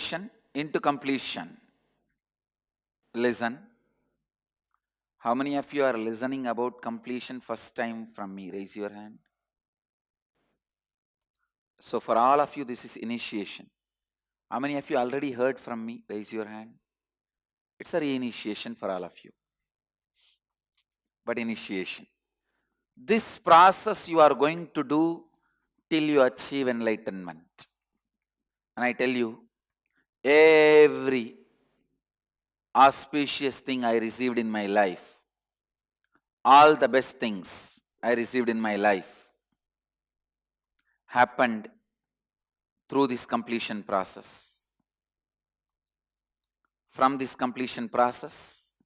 initiation into completion. Listen. How many of you are listening about completion first time from me? Raise your hand. So for all of you, this is initiation. How many of you already heard from me? Raise your hand. It's a reinitiation for all of you. But initiation. This process you are going to do till you achieve enlightenment. And I tell you, every auspicious thing I received in my life, all the best things I received in my life happened through this completion process. From this completion process,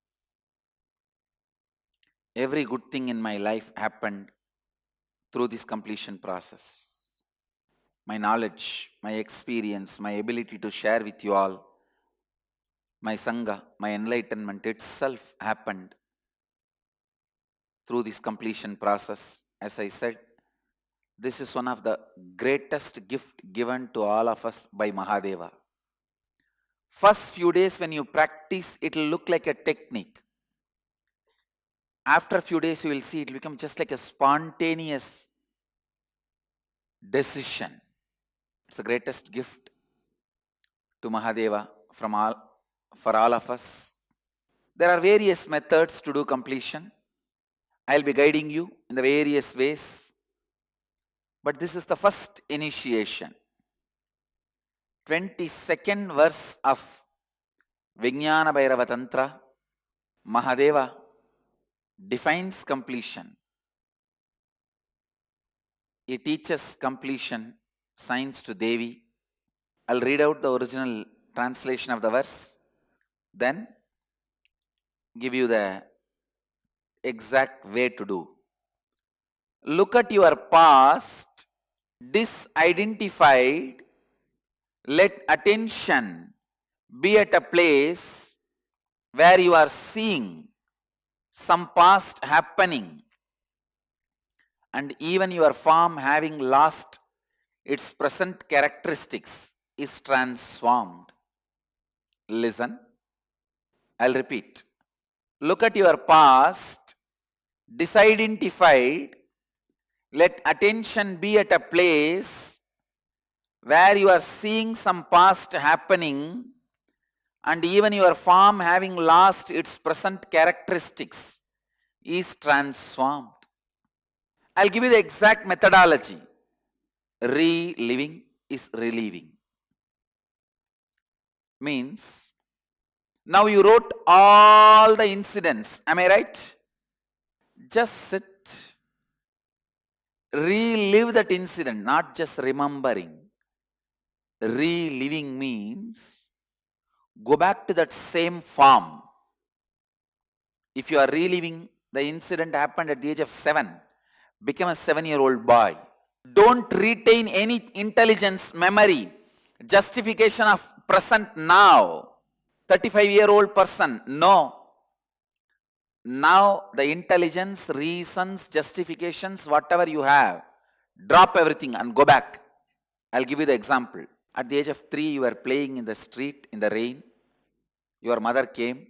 every good thing in my life happened through this completion process. My knowledge, my experience, my ability to share with you all, my Sangha, my enlightenment itself happened through this completion process. As I said, this is one of the greatest gift given to all of us by Mahadeva. First few days when you practice, it will look like a technique. After a few days, you will see it will become just like a spontaneous decision. It's the greatest gift to Mahadeva for all of us. There are various methods to do completion. I will be guiding you in the various ways. But this is the first initiation. 22nd verse of Vijnana Bhairava Tantra, Mahadeva defines completion. He teaches completion science to Devi. I'll read out the original translation of the verse, then give you the exact way to do. Look at your past, disidentified. Let attention be at a place where you are seeing some past happening and even your form having lost its present characteristics is transformed. Listen, I'll repeat. Look at your past, disidentified. Let attention be at a place where you are seeing some past happening and even your form having lost its present characteristics is transformed. I'll give you the exact methodology. Reliving is relieving. Means, now you wrote all the incidents, am I right? Just sit. Relive that incident, not just remembering. Reliving means go back to that same form. If you are reliving the incident happened at the age of 7, become a 7-year-old boy. Don't retain any intelligence, memory, justification of present now. 35-year-old person, no. Now the intelligence, reasons, justifications, whatever you have, drop everything and go back. I'll give you the example. At the age of 3, you were playing in the street in the rain. Your mother came,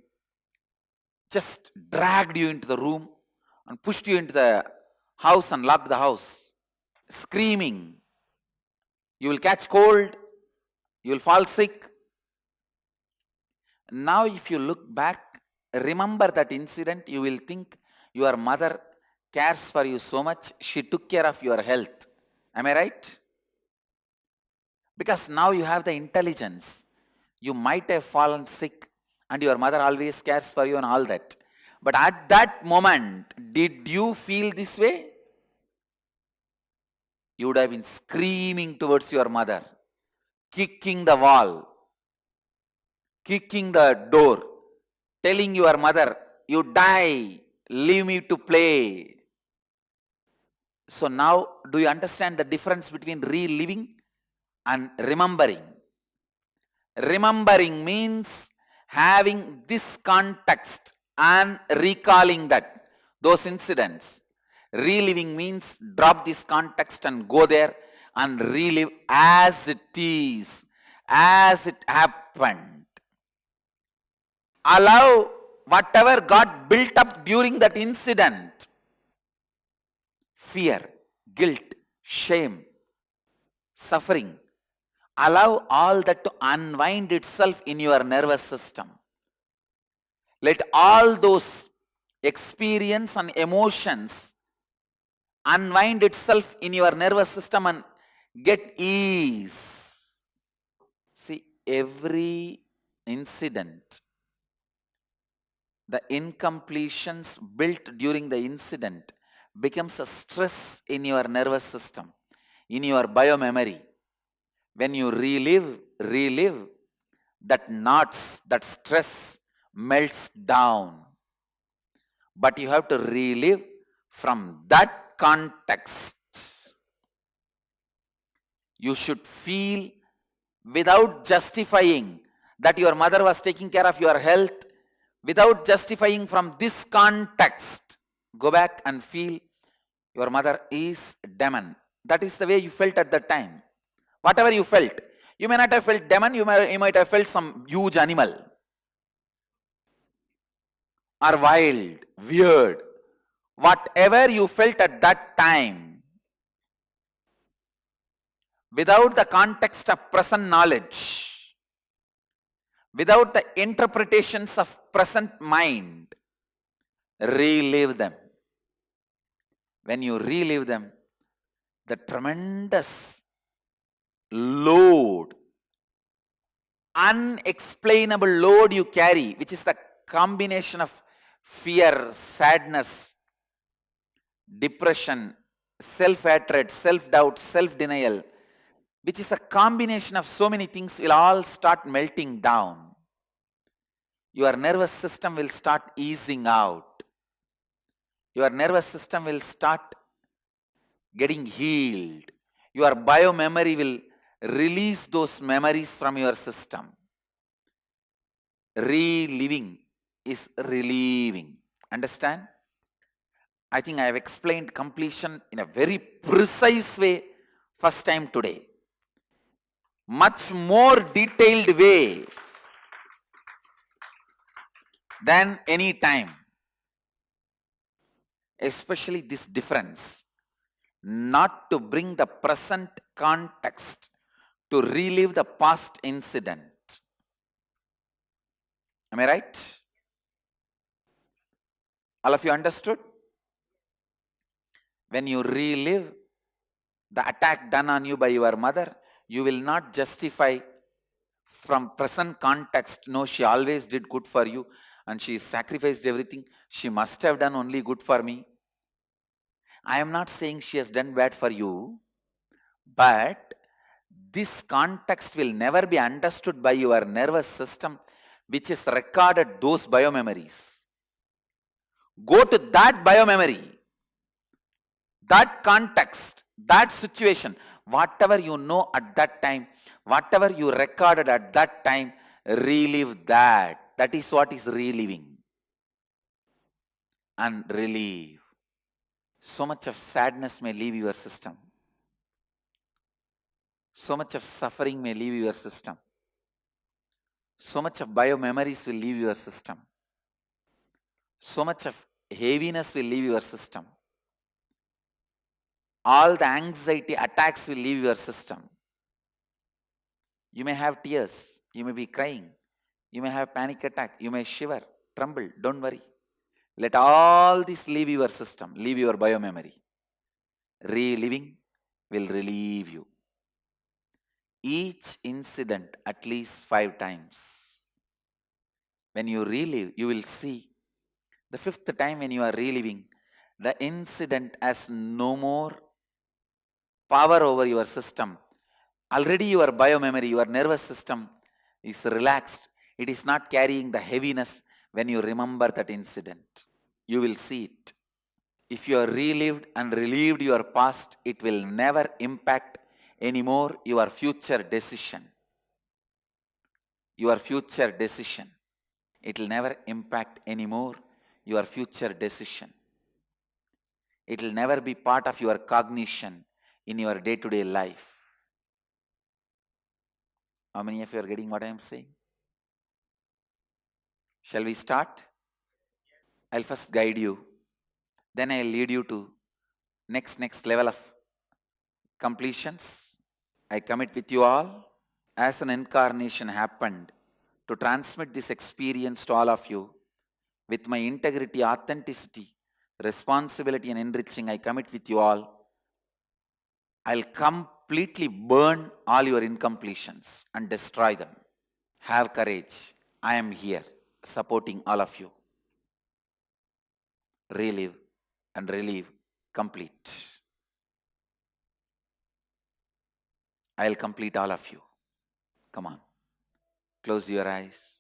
just dragged you into the room and pushed you into the house and locked the house, screaming. You will catch cold, you will fall sick. Now if you look back, remember that incident, you will think your mother cares for you so much, she took care of your health. Am I right? Because now you have the intelligence. You might have fallen sick and your mother always cares for you and all that. But at that moment, did you feel this way? You would have been screaming towards your mother, kicking the wall, kicking the door, telling your mother, you die, leave me to play. So now, do you understand the difference between reliving and remembering? Remembering means having this context and recalling that, those incidents. Reliving means drop this context and go there and relive as it is, as it happened. Allow whatever got built up during that incident, fear, guilt, shame, suffering, allow all that to unwind itself in your nervous system. Let all those experience and emotions unwind itself in your nervous system and get ease. See, every incident, the incompletions built during the incident becomes a stress in your nervous system, in your biomemory. When you relive, that knots, that stress melts down. But you have to relive from that context. You should feel without justifying that your mother was taking care of your health, without justifying from this context. Go back and feel your mother is demon. That is the way you felt at that time. Whatever you felt. You may not have felt demon, you might have felt some huge animal. Or wild, weird. Whatever you felt at that time, without the context of present knowledge, without the interpretations of present mind, relive them. When you relive them, the tremendous load, unexplainable load you carry, which is the combination of fear, sadness, depression, self-hatred, self-doubt, self-denial, which is a combination of so many things, will all start melting down. Your nervous system will start easing out. Your nervous system will start getting healed. Your biomemory will release those memories from your system. Reliving is relieving. Understand? I think I have explained completion in a very precise way first time today. Much more detailed way than any time. Especially this difference. Not to bring the present context to relive the past incident. Am I right? All of you understood? When you relive the attack done on you by your mother, you will not justify from present context, no, she always did good for you and she sacrificed everything. She must have done only good for me. I am not saying she has done bad for you, but this context will never be understood by your nervous system, which is recorded those biomemories. Go to that biomemory, that context, that situation, whatever you know at that time, whatever you recorded at that time, relive that. That is what is reliving. And relieve. So much of sadness may leave your system. So much of suffering may leave your system. So much of biomemories will leave your system. So much of heaviness will leave your system. All the anxiety attacks will leave your system. You may have tears. You may be crying. You may have panic attack. You may shiver, tremble. Don't worry. Let all this leave your system, leave your biomemory. Reliving will relieve you. Each incident at least 5 times. When you relive, you will see the 5th time when you are reliving, the incident has no more power over your system. Already your biomemory, your nervous system is relaxed. It is not carrying the heaviness when you remember that incident. You will see it. If you are relived and relieved your past, it will never impact anymore your future decision. Your future decision. It will never impact anymore your future decision. It will never be part of your cognition in your day-to-day life. How many of you are getting what I am saying? Shall we start? I'll first guide you. Then I'll lead you to next level of completions. I commit with you all as an incarnation happened to transmit this experience to all of you with my integrity, authenticity, responsibility and enriching. I commit with you all. I'll completely burn all your incompletions and destroy them. Have courage. I am here supporting all of you. Relive and relive complete. I'll complete all of you. Come on. Close your eyes.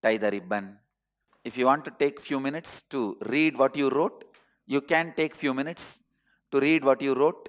Tie the ribbon. If you want to take few minutes to read what you wrote, you can take few minutes to read what you wrote.